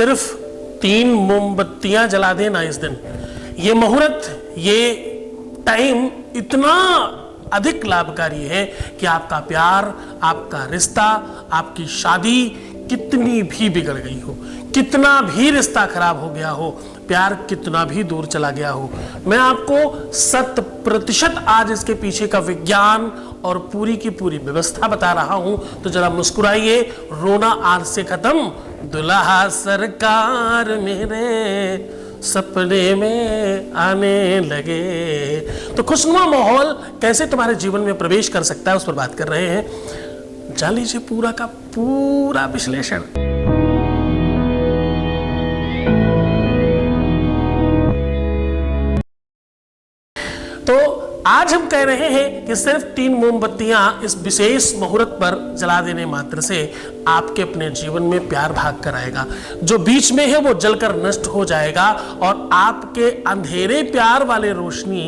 सिर्फ 3 मोमबत्तियां जला देना इस दिन। ये मुहूर्त, ये टाइम इतना अधिक लाभकारी है कि आपका प्यार, आपका रिश्ता, आपकी शादी कितनी भी बिगड़ गई हो, कितना भी रिश्ता खराब हो गया हो, प्यार कितना भी दूर चला गया हो, मैं आपको 100% आज इसके पीछे का विज्ञान और पूरी की पूरी व्यवस्था बता रहा हूं। तो जरा मुस्कुराइए, रोना आज से खत्म। दुल्हा सरकार मेरे सपने में आने लगे। तो खुशनुमा माहौल कैसे तुम्हारे जीवन में प्रवेश कर सकता है, उस पर बात कर रहे हैं। जान लीजिए पूरा का पूरा विश्लेषण। तो आज हम कह रहे हैं कि सिर्फ 3 मोमबत्तियां इस विशेष मुहूर्त पर जला देने मात्र से आपके अपने जीवन में प्यार भाग कर आएगा। जो बीच में है वो जलकर नष्ट हो जाएगा और आपके अंधेरे प्यार वाले रोशनी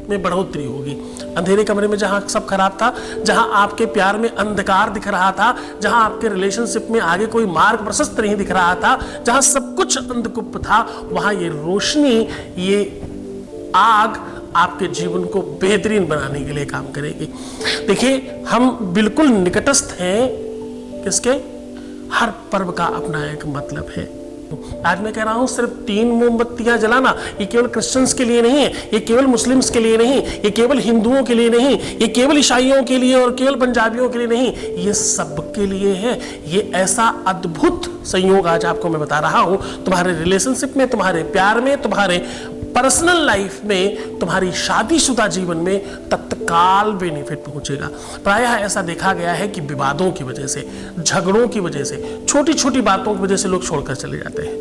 में बढ़ोतरी होगी। अंधेरे कमरे में जहां सब खराब था, जहां आपके प्यार में अंधकार दिख रहा था, जहां आपके रिलेशनशिप में आगे कोई मार्ग प्रशस्त नहीं दिख रहा था, जहां सब कुछ अंधकुप था, वहां ये रोशनी, ये आग आपके जीवन को बेहतरीन बनाने के लिए काम करेगी। देखिए, हम बिल्कुल निकटस्थ हैं किसके? हर पर्व का अपना एक मतलब है। आज मैं कह रहा हूं सिर्फ 3 मोमबत्तियां जलाना, ये केवल क्रिश्चियंस के लिए नहीं है, ये केवल मुस्लिम्स के लिए नहीं, ये केवल हिंदुओं के लिए नहीं, ये केवल ईसाइयों के लिए और केवल पंजाबियों के लिए नहीं, ये सबके लिए है। ये ऐसा अद्भुत संयोग आज आपको मैं बता रहा हूं, तुम्हारे रिलेशनशिप में, तुम्हारे प्यार में, तुम्हारे पर्सनल लाइफ में, तुम्हारी शादीशुदा जीवन में तत्काल बेनिफिट पहुंचेगा। प्रायः ऐसा देखा गया है कि विवादों की वजह से, झगड़ों की वजह से, छोटी छोटी बातों की वजह से लोग छोड़कर चले जाते हैं।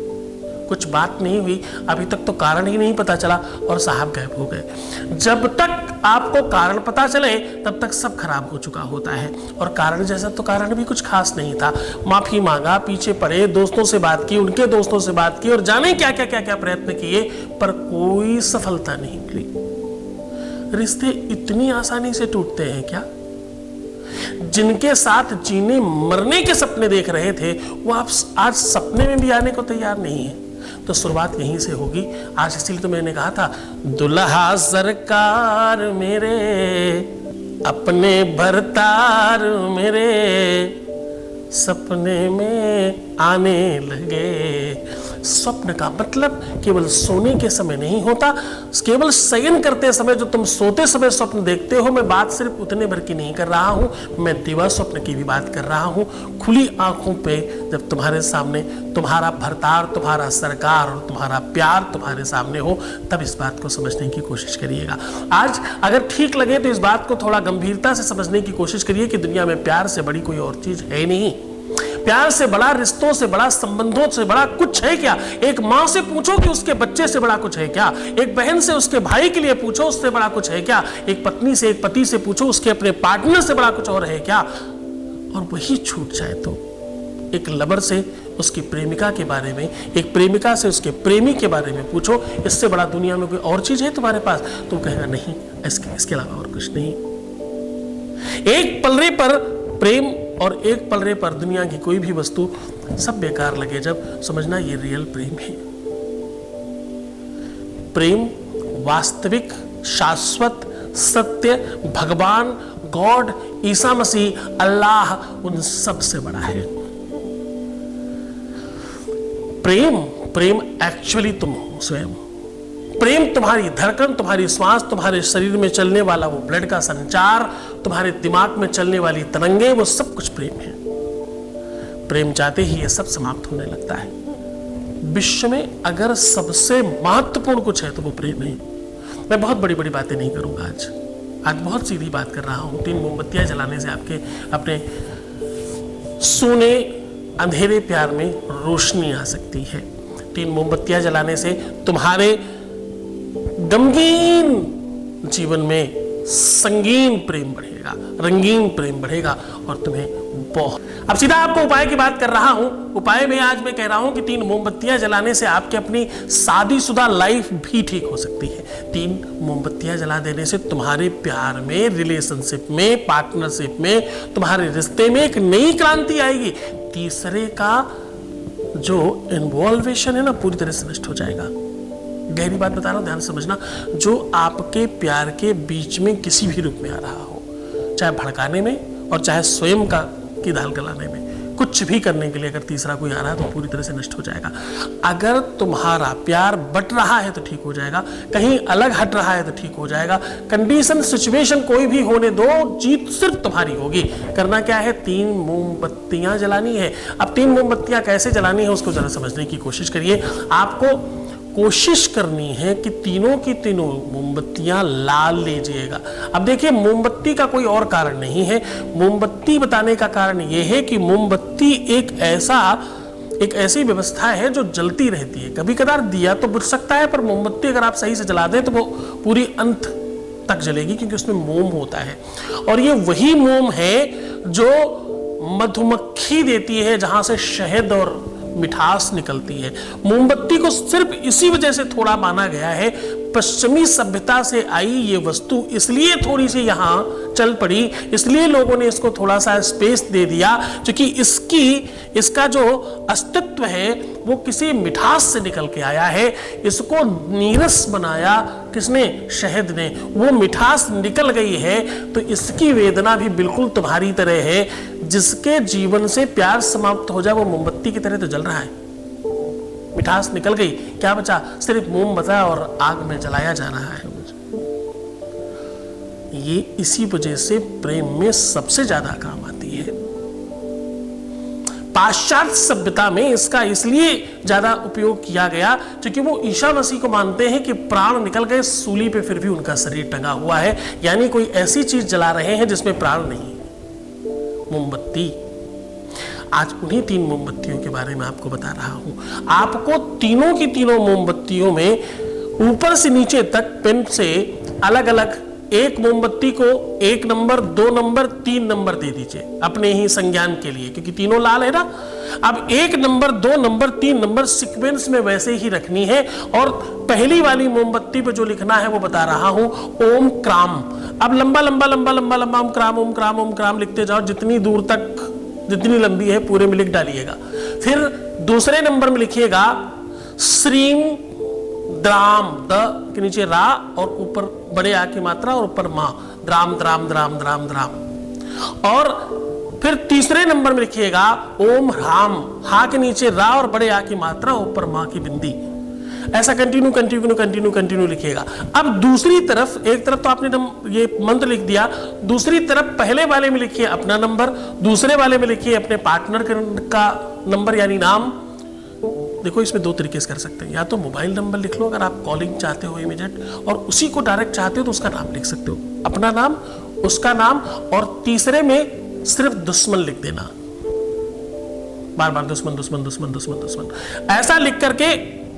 कुछ बात नहीं हुई, अभी तक तो कारण ही नहीं पता चला और साहब गायब हो गए। जब तक आपको कारण पता चले तब तक सब खराब हो चुका होता है। और कारण जैसा तो कारण भी कुछ खास नहीं था। माफी मांगा, पीछे पड़े, दोस्तों से बात की, उनके दोस्तों से बात की और जाने क्या क्या क्या क्या प्रयत्न किए, पर कोई सफलता नहीं मिली। रिश्ते इतनी आसानी से टूटते हैं क्या? जिनके साथ जीने मरने के सपने देख रहे थे, वो आप आज सपने में भी आने को तैयार नहीं है। तो शुरुआत यहीं से होगी आज। इसलिए तो मैंने कहा था, दुल्हा सरकार मेरे अपने भरतार मेरे सपने में आने लगे। स्वप्न का मतलब केवल सोने के समय नहीं होता, केवल शयन करते समय जो तुम सोते समय स्वप्न देखते हो, मैं बात सिर्फ उतने भर की नहीं कर रहा हूं, मैं दिवा स्वप्न की भी बात कर रहा हूं। खुली आंखों पे जब तुम्हारे सामने तुम्हारा भरतार, तुम्हारा सरकार और तुम्हारा प्यार तुम्हारे सामने हो, तब इस बात को समझने की कोशिश करिएगा। आज अगर ठीक लगे तो इस बात को थोड़ा गंभीरता से समझने की कोशिश करिए कि दुनिया में प्यार से बड़ी कोई और चीज है नहीं। प्यार से बड़ा, रिश्तों से बड़ा, संबंधों से बड़ा कुछ है क्या? एक माँ से पूछो कि उसके बच्चे से बड़ा कुछ है क्या? एक बहन से उसके भाई के लिए पूछो, उससे बड़ा कुछ है क्या? एक पत्नी से, एक पति से पूछो, उसके अपने पार्टनर से बड़ा कुछ और है क्या? और वही छूट जाए तो एक लवर से उसकी प्रेमिका के बारे में, एक प्रेमिका से उसके प्रेमी के बारे में पूछो, इससे बड़ा दुनिया में कोई और चीज है तुम्हारे पास? तुम कहेगा नहीं, इसके अलावा और कुछ नहीं। एक पलड़े पर प्रेम और एक पलड़े पर दुनिया की कोई भी वस्तु सब बेकार लगे जब, समझना ये रियल प्रेम है। प्रेम वास्तविक, शाश्वत, सत्य, भगवान, गॉड, ईसा मसीह, अल्लाह, उन सब से बड़ा है। प्रेम एक्चुअली तुम हो स्वयं। प्रेम तुम्हारी धड़कन, तुम्हारी श्वास, तुम्हारे शरीर में चलने वाला वो ब्लड का संचार, तुम्हारे दिमाग में चलने वाली तरंगे, वो सब कुछ प्रेम है। प्रेम जाते ही ये सब समाप्त होने लगता है। विश्व में अगर सबसे महत्वपूर्ण कुछ है तो वो प्रेम है। मैं बहुत बड़ी बड़ी बातें नहीं करूंगा आज बहुत सीधी बात कर रहा हूं। 3 मोमबत्तियां जलाने से आपके अपने सोने अंधेरे प्यार में रोशनी आ सकती है। 3 मोमबत्तियां जलाने से तुम्हारे गमगीन जीवन में संगीन प्रेम बढ़ेगा, रंगीन प्रेम बढ़ेगा और तुम्हें बहुत। अब सीधा आपको उपाय की बात कर रहा हूं। उपाय में आज मैं कह रहा हूं कि 3 मोमबत्तियां जलाने से आपकी अपनी शादीशुदा लाइफ भी ठीक हो सकती है। 3 मोमबत्तियां जला देने से तुम्हारे प्यार में, रिलेशनशिप में, पार्टनरशिप में, तुम्हारे रिश्ते में एक नई क्रांति आएगी। तीसरे का जो इन्वॉल्वेशन है ना पूरी तरह से नष्ट हो जाएगा। गहरी बात बता रहा हूं, ध्यान से समझना। जो आपके प्यार के बीच में किसी भी रूप में आ रहा हो, चाहे भड़काने में और चाहे स्वयं की दाल गलाने में, कुछ भी करने के लिए अगर तीसरा कोई आ रहा है तो पूरी तरह से नष्ट हो जाएगा। अगर तुम्हारा प्यार बट रहा है तो ठीक हो जाएगा, कहीं अलग हट रहा है तो ठीक हो जाएगा। कंडीशन सिचुएशन कोई भी होने दो, जीत सिर्फ तुम्हारी होगी। करना क्या है, 3 मोमबत्तियां जलानी है। अब 3 मोमबत्तियां कैसे जलानी है उसको जरा समझने की कोशिश करिए। आपको कोशिश करनी है कि तीनों की तीनों मोमबत्तियां लाल लीजिएगा। अब देखिए, मोमबत्ती का कोई और कारण नहीं है। मोमबत्ती बताने का कारण यह है कि मोमबत्ती एक ऐसी व्यवस्था है जो जलती रहती है। कभी कभार दिया तो बुझ सकता है, पर मोमबत्ती अगर आप सही से जला दें तो वो पूरी अंत तक जलेगी, क्योंकि उसमें मोम होता है। और ये वही मोम है जो मधुमक्खी देती है, जहां से शहद और मिठास निकलती है। मोमबत्ती को सिर्फ इसी वजह से थोड़ा माना गया है, पश्चिमी सभ्यता से आई ये वस्तु इसलिए थोड़ी सी यहाँ चल पड़ी, इसलिए लोगों ने इसको थोड़ा सा स्पेस दे दिया, क्योंकि इसका जो अस्तित्व है वो किसी मिठास से निकल के आया है। इसको नीरस बनाया किसने? शहद ने। वो मिठास निकल गई है तो इसकी वेदना भी बिल्कुल तुम्हारी तरह है। जिसके जीवन से प्यार समाप्त हो जाए वो मोमबत्ती की तरह तो जल रहा है। मिठास निकल गई, क्या बचा? सिर्फ मोम बचा और आग में जलाया जा रहा है। ये इसी वजह से प्रेम में सबसे ज्यादा काम आती है। पाश्चात्य सभ्यता में इसका इसलिए ज्यादा उपयोग किया गया क्योंकि वो ईसा मसीह को मानते हैं कि प्राण निकल गए सूली पे, फिर भी उनका शरीर टंगा हुआ है। यानी कोई ऐसी चीज जला रहे हैं जिसमें प्राण नहीं। मोमबत्ती। आज उन्हीं 3 मोमबत्तियों के बारे में आपको बता रहा हूं। आपको तीनों की तीनों मोमबत्तियों में ऊपर से नीचे तक पेन से अलग अलग एक मोमबत्ती को 1 नंबर, 2 नंबर, 3 नंबर दे दीजिए अपने ही संज्ञान के लिए, क्योंकि तीनों लाल है ना। अब 1 नंबर, 2 नंबर, 3 नंबर सीक्वेंस में वैसे ही रखनी है। और पहली वाली मोमबत्ती पे जो लिखना है वो बता रहा हूं, ओम क्राम। अब लंबा लंबा लंबा लंबा लंबा ओम क्राम ओम क्राम ओम क्राम लिखते जाओ, जितनी दूर तक जितनी लंबी है पूरे में लिख डालिएगा। फिर दूसरे नंबर में लिखिएगा श्रीम द्राम, द के नीचे रा और ऊपर बड़े आ की मात्रा और ऊपर मां, dram dram dram dram dram. और फिर तीसरे नंबर में लिखिएगा ओम ह्राम, हा के नीचे रा और बड़े आ की मात्रा ऊपर मां की बिंदी। ऐसा कंटिन्यू कंटिन्यू कंटिन्यू कंटिन्यू लिखिएगा। अब दूसरी तरफ, एक तरफ तो आपने ये मंत्र लिख दिया, दूसरी तरफ पहले वाले में लिखिए अपना नंबर, दूसरे वाले में लिखिए अपने पार्टनर का नंबर यानी नाम। देखो, इसमें 2 तरीके से कर सकते हैं। या तो मोबाइल नंबर लिख लो अगर आप कॉलिंग चाहते हो इमीडिएट, और उसी को डायरेक्ट चाहते हो तो उसका नाम लिख सकते हो, अपना नाम, उसका नाम, और तीसरे में सिर्फ दुश्मन लिख देना, बार बार दुश्मन दुश्मन दुश्मन दुश्मन दुश्मन ऐसा लिख करके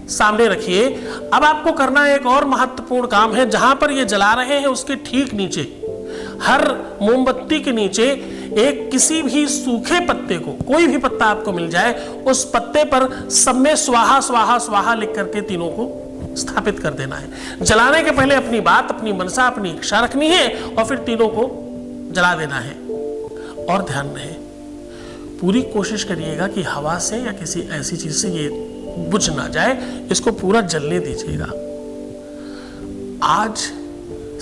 सामने रखिए। अब आपको करना एक और महत्वपूर्ण काम है। जहां पर ये जला रहे हैं उसके ठीक नीचे, हर मोमबत्ती के नीचे एक किसी भी सूखे पत्ते को, कोई भी पत्ता आपको मिल जाए, उस पत्ते पर सब में स्वाहा स्वाहा स्वाहा लिख करके तीनों को स्थापित कर देना है। जलाने के पहले अपनी बात, अपनी मनसा, अपनी इच्छा रखनी है और फिर तीनों को जला देना है। और ध्यान रहे, पूरी कोशिश करिएगा कि हवा से या किसी ऐसी चीज से ये बुझ ना जाए, इसको पूरा जलने दीजिएगा। आज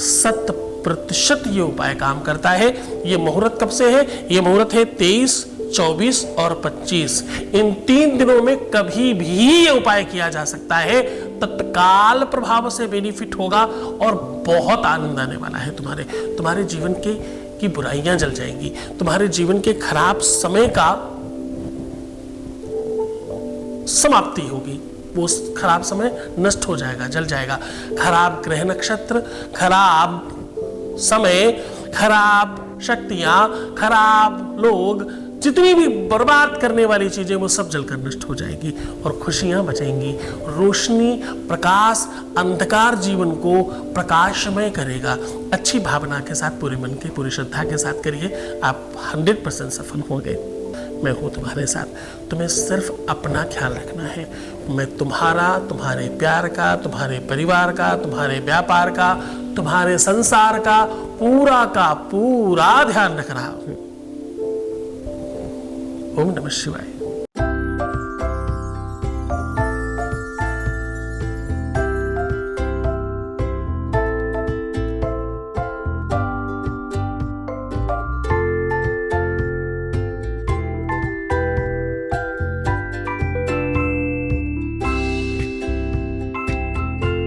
100% ये उपाय काम करता है। ये मुहूर्त कब से है? ये मुहूर्त है 23, 24 और 25। इन 3 दिनों में कभी भी ये उपाय किया जा सकता है। तत्काल प्रभाव से बेनिफिट होगा और बहुत आनंद आने वाला है। तुम्हारे जीवन की बुराइयां जल जाएंगी। तुम्हारे जीवन के खराब समय का समाप्ति होगी। वो खराब समय नष्ट हो जाएगा, जल जाएगा। खराब ग्रह नक्षत्र, खराब समय, खराब शक्तियां, खराब लोग, जितनी भी बर्बाद करने वाली चीजें वो सब जलकर नष्ट हो जाएगी और खुशियां बचेंगी। रोशनी, प्रकाश, अंधकार जीवन को प्रकाशमय करेगा। अच्छी भावना के साथ, पूरे मन के, पूरी श्रद्धा के साथ करिए, आप 100% सफल होंगे। मैं हूं तुम्हारे साथ। तुम्हें सिर्फ अपना ख्याल रखना है। मैं तुम्हारा, तुम्हारे प्यार का, तुम्हारे परिवार का, तुम्हारे व्यापार का, तुम्हारे संसार का पूरा ध्यान रख रहा हूं। ओम नमः शिवाय।